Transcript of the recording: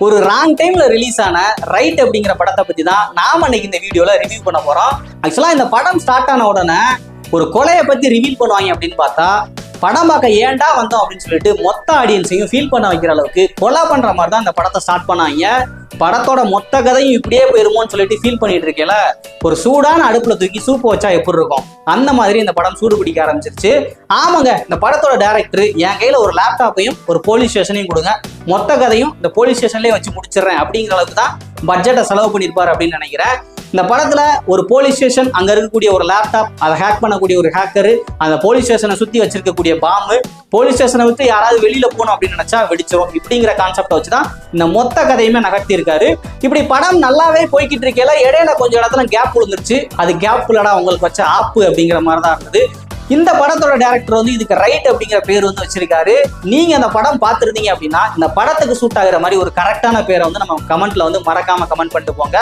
ஒரு ராங் டைம்ல ரிலீஸ் ஆன ரைட் அப்படிங்கிற படத்தை பத்தி தான் நாம இன்னைக்கு இந்த வீடியோல ரிவ்யூ பண்ண போறோம். ஆக்சுவலா இந்த படம் ஸ்டார்ட் ஆன உடனே ஒரு கொலையை பத்தி ரிவீல் பண்ணுவாங்க அப்படின்னு பார்த்தா படம் பார்க்க ஏன்டா வந்தோம் அப்படின்னு சொல்லிட்டு மொத்த ஆடியன்ஸையும் ஃபீல் பண்ண வைக்கிற அளவுக்கு கொலை பண்ற மாதிரி தான் இந்த படத்தை ஸ்டார்ட் பண்ணாங்க. படத்தோட மொத்த கதையும் இப்படியே போயிருமோன்னு சொல்லிட்டு ஃபீல் பண்ணிட்டு இருக்கேல, ஒரு சூடான அடுப்புல தூக்கி சூப்பு வச்சா எப்படி இருக்கும் அந்த மாதிரி இந்த படம் சூடு பிடிக்க ஆரம்பிச்சிருச்சு. ஆமாங்க, இந்த படத்தோட டைரக்டர் என் கையில ஒரு லேப்டாப்பையும் ஒரு போலீஸ் ஸ்டேஷனையும் கொடுங்க, மொத்த கதையும் இந்த போலீஸ் ஸ்டேஷன்லயே வச்சு முடிச்சிடுறேன் அப்படிங்கிற அளவுக்கு தான் பட்ஜெட்டை செலவு பண்ணியிருப்பாரு அப்படின்னு நினைக்கிறேன். இந்த படத்துல ஒரு போலீஸ் ஸ்டேஷன், அங்க இருக்கக்கூடிய ஒரு லேப்டாப், அதை ஹேக் பண்ணக்கூடிய ஒரு ஹேக்கரு, அந்த போலீஸ் ஸ்டேஷனை சுத்தி வச்சிருக்கக்கூடிய பாம்பு, போலீஸ் ஸ்டேஷனை விட்டு யாராவது வெளியில போகணும் அப்படின்னு நினைச்சா வெடிச்சிடும், இப்படிங்கிற கான்செப்டை வச்சுதான் இந்த மொத்த கதையுமே நகர்த்தி இருக்காரு. இப்படி படம் நல்லாவே போய்கிட்டு இருக்கல, இடையில கொஞ்சம் இடத்துல கேப் விழுந்துருச்சு. அது கேப் இல்லடா உங்களுக்கு வச்ச ஆப்பு அப்படிங்கிற மாதிரி தான் இருந்தது. இந்த படத்தோட டைரக்டர் வந்து இதுக்கு ரைட் அப்படிங்கிற பேர் வந்து வச்சிருக்காரு. நீங்க அந்த படம் பார்த்துருந்தீங்க அப்படின்னா இந்த படத்துக்கு சூட் ஆகிற மாதிரி ஒரு கரெக்டான பேரை வந்து நம்ம கமெண்ட்ல வந்து மறக்காம கமெண்ட் பண்ணிட்டு போங்க.